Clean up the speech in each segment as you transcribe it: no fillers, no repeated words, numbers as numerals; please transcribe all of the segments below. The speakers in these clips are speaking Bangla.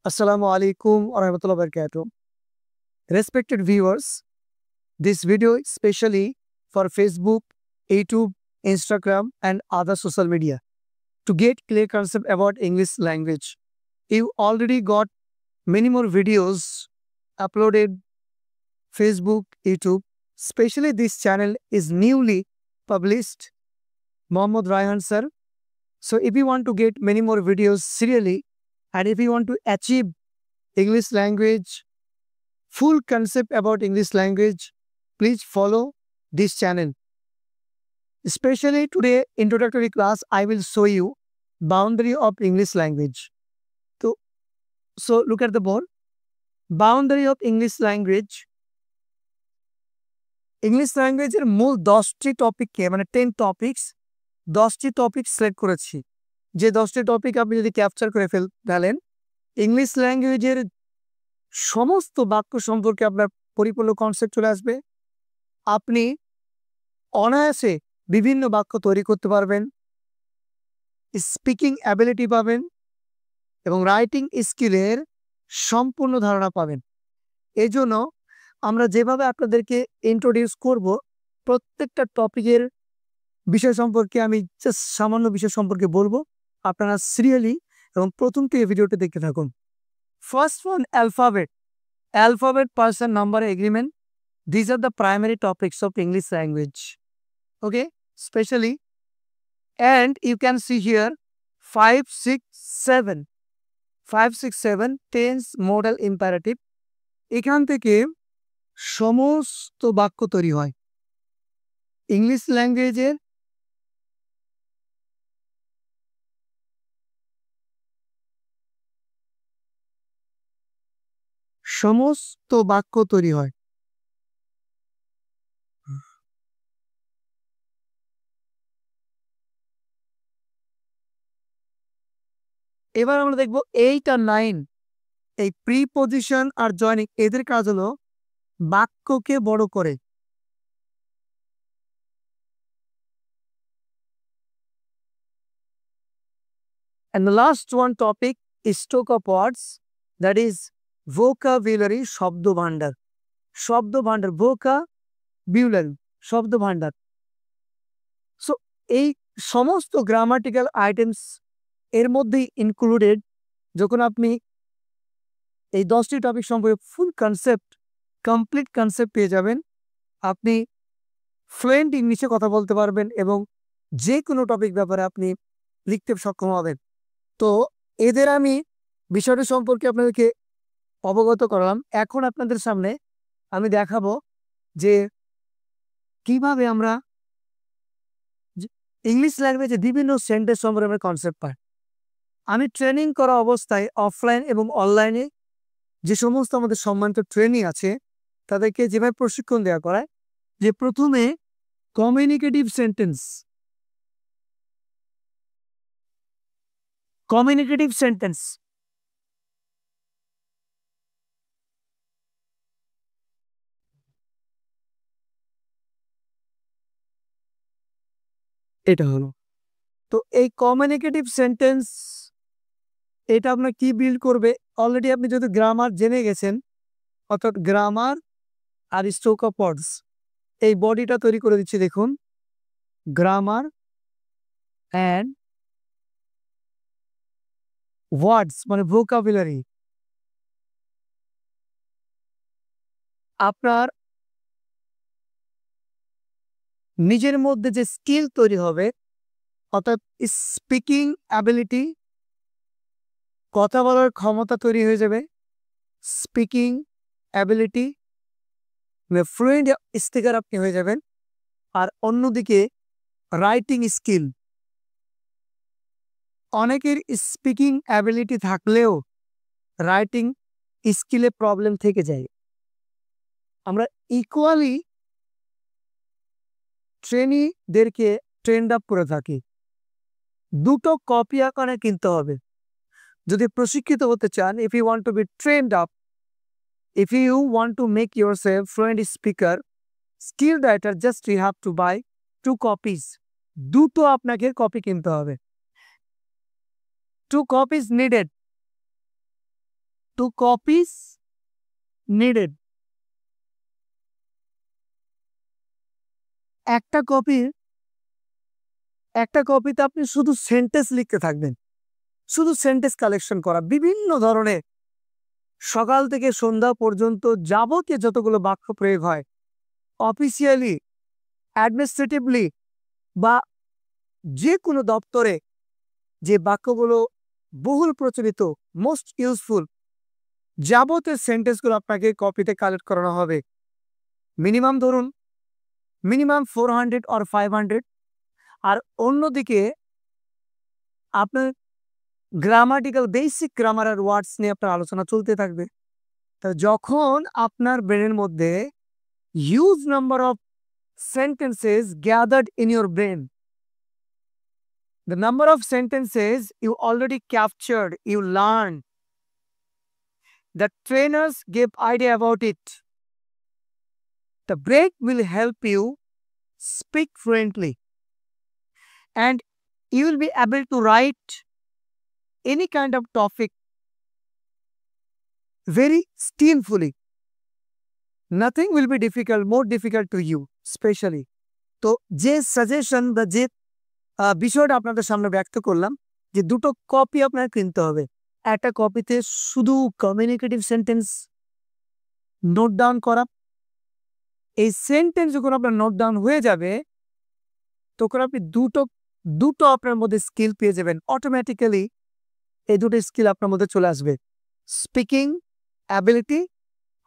Assalamu alaikum wa rahmatullahi wa barakatuh. Respected viewers, this video is specially for Facebook, YouTube, Instagram, and other social media to get clear concept about English language. You already got many more videos uploaded Facebook, YouTube. Especially this channel is newly published, Mohammad Raihan sir. So if you want to get many more videos serially, and if you want to achieve English language, full concept about English language, please follow this channel. Especially today, introductory class, I will show you boundary of English language. So look at the board. Boundary of English language. English ল্যাঙ্গুয়েজের মূল 10টি টপিককে মানে 10 টপিকস 10টি টপিক সিলেক্ট করেছি। যে 10টি টপিক আপনি যদি ক্যাপচার করে ফেলেন ইংলিশ ল্যাঙ্গুয়েজের সমস্ত বাক্য সম্পর্কে আপনার পরিপূর্ণ কনসেপ্ট চলে আসবে। আপনি অনায়াসে বিভিন্ন বাক্য তৈরি করতে পারবেন, স্পিকিং অ্যাবিলিটি পাবেন এবং রাইটিং স্কিলের সম্পূর্ণ ধারণা পাবেন। এই জন্য আমরা যেভাবে আপনাদেরকে ইন্ট্রোডিউস করব, প্রত্যেকটা টপিকের বিষয় সম্পর্কে আমি জাস্ট সামান্য বিষয় সম্পর্কে বলবো। আপনারা সিরিয়ালি এবং প্রথম থেকে ভিডিওটি দেখতে থাকুন। First one, alphabet, person, number, agreement. These are the primary topics of English language. Okay, especially, and you can see here 5, 6, 7 tense, modal, imperative. এখান থেকে সমস্ত বাক্য তৈরি হয় ইংলিশ ল্যাঙ্গুয়েজের। সমস্ত বাক্য তৈরি হয়। এবার আমরা দেখব 8 আর 9, এই প্রিপজিশন আর জয়নিং, এদের কাজ হলো বাক্যকে বড় করে। And the last one topic is stock of words, that is vocabulary, শব্দ ভান্ডার। vocabulary, শব্দ ভান্ডার। সো এই সমস্ত গ্রামাটিক্যাল আইটেমস এর মধ্যেই ইনক্লুডেড। যখন আপনি এই 10টি টপিক সম্পর্কে ফুল কনসেপ্ট, কমপ্লিট কনসেপ্ট পেয়ে যাবেন, আপনি ফ্লুয়েন্ট ইংলিশে কথা বলতে পারবেন এবং যে কোনো টপিক ব্যাপারে আপনি লিখতে সক্ষম হবেন। তো এদের আমি বিষয়টি সম্পর্কে আপনাদেরকে অবগত করলাম। এখন আপনাদের সামনে আমি দেখাবো যে কিভাবে আমরা ইংলিশ ল্যাঙ্গুয়েজে বিভিন্ন সেন্টেন্স সম্পর্কে আমরা কনসেপ্ট পাই। আমি ট্রেনিং করা অবস্থায় অফলাইন এবং অনলাইনে যে সমস্ত আমাদের সম্মানিত ট্রেনিং আছে তাদেরকে যেভাবে প্রশিক্ষণ দেওয়া করায়, যে প্রথমে কমিউনিকেটিভ সেন্টেন্স এটা হলো। তো এই কমিউনিকেটিভ সেন্টেন্স এটা আপনার কি বিল্ড করবে, অলরেডি আপনি যদি গ্রামার জেনে গেছেন, অর্থাৎ গ্রামার আর স্ট্রোক অফ ওয়ার্ডস, এই বডিটা তৈরি করে দিচ্ছি। দেখুন, গ্রামার অ্যান্ড ওয়ার্ডস মানে ভোকাবুলারি। আপনার নিজের মধ্যে যে স্কিল তৈরি হবে, অর্থাৎ স্পিকিং অ্যাবিলিটি, কথা বলার ক্ষমতা তৈরি হয়ে যাবে, স্পিকিং অ্যাবিলিটি, ফ্লুয়েন্ট স্পিকার আপনি হয়ে যাবেন। আর অন্যদিকে রাইটিং স্কিল, অনেকের স্পিকিং অ্যাবিলিটি থাকলেও রাইটিং স্কিলে প্রবলেম থেকে যায়। আমরা ইকুয়ালি ট্রেনিদেরকে ট্রেন্ড আপ করে থাকি। দুটো কপি আকারে কিনতে হবে যদি প্রশিক্ষিত হতে চান। If you want to be trained up, if you want to make yourself fluent speaker, skill writer, just you have to buy 2 copies। দুটো আপনাকে কপি কিনতে হবে। 2 copies needed 2 copies needed. একটা কপিতে আপনি শুধু সেন্টেন্স লিখতে থাকবেন, শুধু সেন্টেন্স কালেকশন করা, বিভিন্ন ধরনের সকাল থেকে সন্ধ্যা পর্যন্ত যাবতীয় যতগুলো বাক্য প্রয়োগ হয় অফিসিয়ালি, অ্যাডমিনিস্ট্রেটিভলি বা যে কোনো দপ্তরে যে বাক্যগুলো বহুল প্রচলিত, মোস্ট ইউজফুল যাবতীয় সেন্টেন্সগুলো আপনাকে কপিতে কালেক্ট করানো হবে। মিনিমাম ধরুন মিনিমাম 400 or 500। আর অন্যদিকে আপনার গ্রামাটিক্যাল বেসিক গ্রামার আর ওয়ার্ডস নিয়ে আপনার আলোচনা চলতে থাকবে। তো যখন আপনার ব্রেনের মধ্যে huge number of sentences gathered in your brain, the number of sentences you already captured, you learned, the trainers gave idea about it, the brain will help you speak fluently and you will be able to write any kind of topic very skillfully. Nothing will be more difficult to you, especially. তো যে সাজেশন বা যে বিষয়টা আপনাদের সামনে ব্যক্ত করলাম, যে দুটো কপি আপনার কিনতে হবে। একটা কপিতে শুধু কমিউনিকেটিভ সেন্টেন্স নোট ডাউন করা, এই সেন্টেন্স যখন আপনার নোট ডাউন হয়ে যাবে তখন আপনি দুটো আপনার মধ্যে স্কিল পেয়ে যাবেন অটোমেটিক্যালি। এই দুটো স্কিল আপনার মধ্যে চলে আসবে, স্পিকিং অ্যাবিলিটি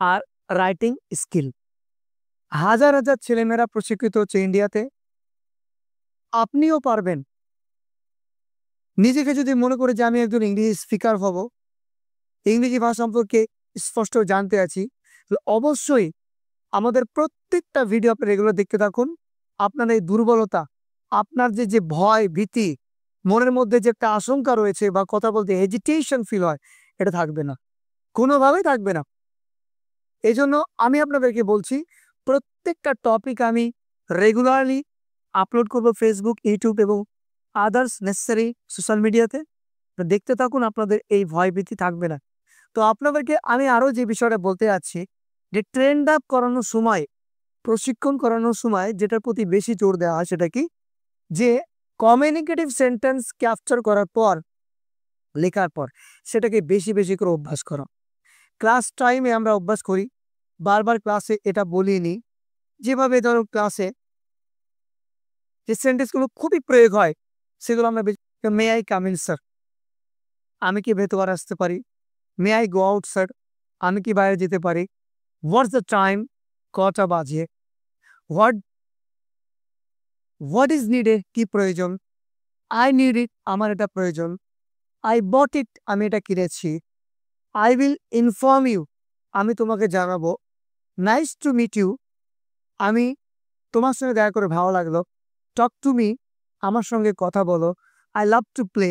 আর রাইটিং স্কিল। হাজার হাজার ছেলেমেয়েরা প্রশিক্ষিত হচ্ছে ইন্ডিয়াতে, আপনিও পারবেন। নিজেকে যদি মনে করে যে আমি একজন ইংরেজি স্পিকার হব, ইংরেজি ভাষা সম্পর্কে স্পষ্ট জানতে আছি, অবশ্যই আমাদের প্রত্যেকটা ভিডিও আপনি রেগুলার দেখতে থাকুন। আপনার এই দুর্বলতা, আপনার যে ভয় ভীতি, মনের মধ্যে যে একটা আশঙ্কা রয়েছে বা কথা বলতে হেজিটেশন ফিল হয়, এটা থাকবে না, কোনোভাবেই থাকবে না। এই জন্য আমি আপনাদেরকে বলছি, প্রত্যেকটা টপিক আমি রেগুলারলি আপলোড করব ফেসবুক, ইউটিউব এবং আদার্স নেসেসারি সোশ্যাল মিডিয়াতে। দেখতে থাকুন, আপনাদের এই ভয় ভীতি থাকবে না। তো আপনাদেরকে আমি আরও যে বিষয়টা বলতে যাচ্ছি, যে ট্রেন্ড আপ করানোর সময়, প্রশিক্ষণ করানোর সময় যেটার প্রতি বেশি জোর দেওয়া হয় সেটা কি, যে কমিউনিকেটিভ সেন্টেন্স ক্যাপচার করার পর, লেখার পর সেটাকে বেশি বেশি করে অভ্যাস করা। ক্লাস টাইমে আমরা অভ্যাস করি, বারবার ক্লাসে এটা বলিনি, যেভাবে ধরো ক্লাসে যে সেন্টেন্সগুলো খুবই প্রয়োগ হয় সেগুলো আমরা may I come in sir, আমি কি ভেতরে আসতে পারি, may I go out sir, আমি কি বাইরে যেতে পারি, হোয়াটস দ্য টাইম, কটা বাজে, হোয়াট ইজ নিডেড, কি প্রয়োজন, আই নিড ইট, আমার এটা প্রয়োজন, আই বট ইট, আমি এটা কিনেছি, আই উইল ইনফর্ম ইউ, আমি তোমাকে জানাবো, নাইস টু মিট ইউ, আমি তোমার সঙ্গে দেখা করে ভালো লাগলো, টক টু মি, আমার সঙ্গে কথা বলো, আই লাভ টু প্লে,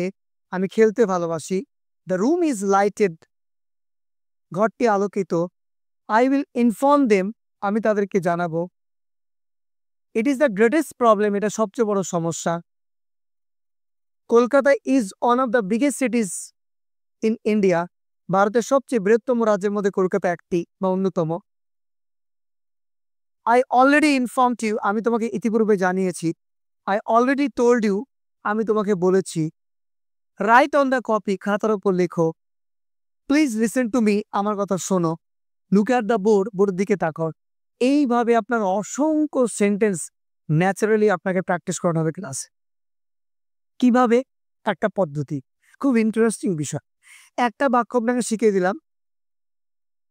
আমি খেলতে ভালোবাসি, দ্য রুম ইজ লাইটেড, ঘরটি আলোকিত, আই উইল ইনফর্ম দেম, আমি তাদেরকে জানাবো, it is the greatest problem, এটা সবচেয়ে বড় সমস্যা, Kolkata is one of the biggest cities in India, ভারতের সবচেয়ে বৃহত্তম রাজ্যের মধ্যে কলকাতা একটি বা অন্যতম, আই অলরেডি ইনফর্মড ইউ, আমি তোমাকে ইতিপূর্বে জানিয়েছি, আই অলরেডি টোল্ড ইউ, আমি তোমাকে বলেছি, রাইট অন দ্য কপি, খাতার উপর লেখো, প্লিজ লিসেন টু মি, আমার কথা শোনো, লুক অ্যাট দ্য বোর্ড, বোর্ডের দিকে তাকাও। এইভাবে আপনার অসংখ্য সেন্টেন্স ন্যাচারালি আপনাকে প্র্যাকটিস করানো হবে ক্লাসে। কিভাবে? একটা পদ্ধতি, খুব ইন্টারেস্টিং বিষয়। একটা বাক্য আপনাকে শিখিয়ে দিলাম,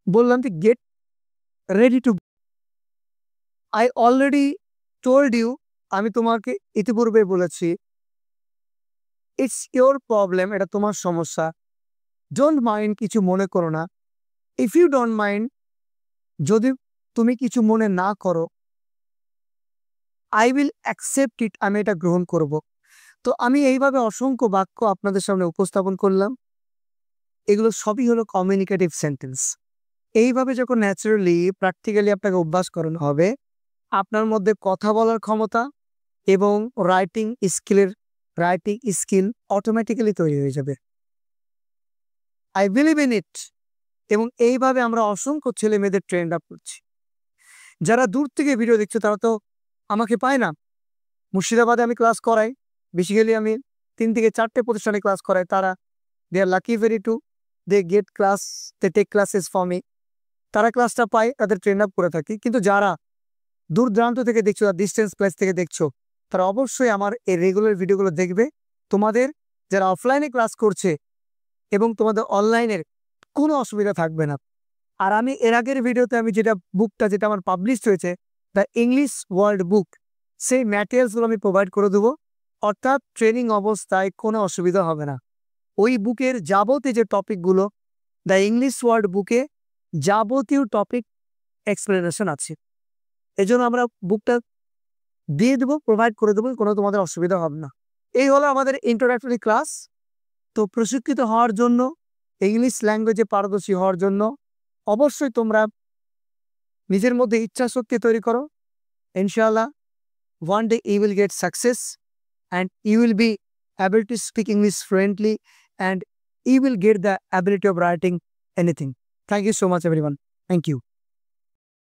বললাম যে get ready to, I already told you, আমি তোমাকে ইতিপূর্বে বলেছি, ইটস ইয়োর প্রবলেম, এটা তোমার সমস্যা, ডোন্ট মাইন্ড, কিছু মনে করো না, ইফ ইউ ডোন্ট মাইন্ড, যদি তুমি কিছু মনে না করো, আই উইল অ্যাকসেপ্ট ইট, আমি এটা গ্রহণ করব। তো আমি এইভাবে অসংখ্য বাক্য আপনাদের সামনে উপস্থাপন করলাম, এগুলো সবই হলো কমিউনিকেটিভ সেন্টেন্স। এইভাবে যখন ন্যাচারালি প্র্যাকটিক্যালি আপনাকে অভ্যাস করানো হবে, আপনার মধ্যে কথা বলার ক্ষমতা এবং রাইটিং স্কিল অটোমেটিক্যালি তৈরি হয়ে যাবে। আই বিলিভ ইন ইট, এবং এইভাবে আমরা অসংখ্য ছেলে মেয়েদের ট্রেন্ড আপ করছি। যারা দূর থেকে ভিডিও দেখছে তারা তো আমাকে পায় না। মুর্শিদাবাদে আমি ক্লাস করাই, বেসিক্যালি আমি 3 থেকে 4টে প্রতিষ্ঠানে ক্লাস করাই। তারা they are lucky very to they get class, they take classes for me. তারা ক্লাসটা পায়, তাদের ট্রেন আপ করে থাকি। কিন্তু যারা দূর দূরান্ত থেকে দেখছো, ডিস্টেন্স প্লেস থেকে দেখছো, তারা অবশ্যই আমার এই রেগুলার ভিডিওগুলো দেখবে। তোমাদের যারা অফলাইনে ক্লাস করছে এবং তোমাদের অনলাইনের কোনো অসুবিধা থাকবে না। আর আমি এর আগের ভিডিওতে আমি যেটা আমার পাবলিশ হয়েছে, দ্য ইংলিশ ওয়ার্ল্ড বুক, সেই ম্যাটেরিয়ালসগুলো আমি প্রোভাইড করে দেবো। অর্থাৎ ট্রেনিং অবস্থায় কোনো অসুবিধা হবে না। ওই বুকের যাবতীয় যে টপিকগুলো, দ্য ইংলিশ ওয়ার্ল্ড বুকে যাবতীয় টপিক এক্সপ্লেনেশন আছে। এজন্য আমরা বুকটা দিয়ে দেবো, প্রোভাইড করে দেবো, কোনো তোমাদের অসুবিধা হবে না। এই হলো আমাদের ইন্ট্রোডাক্টরি ক্লাস। তো প্রশিক্ষিত হওয়ার জন্য, ইংলিশ ল্যাঙ্গুয়েজে পারদর্শী হওয়ার জন্য অবশ্যই তোমরা নিজের মধ্যে ইচ্ছা শক্তি তৈরি করো। ইনশাআল্লাহ one day you will get success and you will be able to speak English fluently and you will get the ability of writing anything. Thank you so much everyone. Thank you.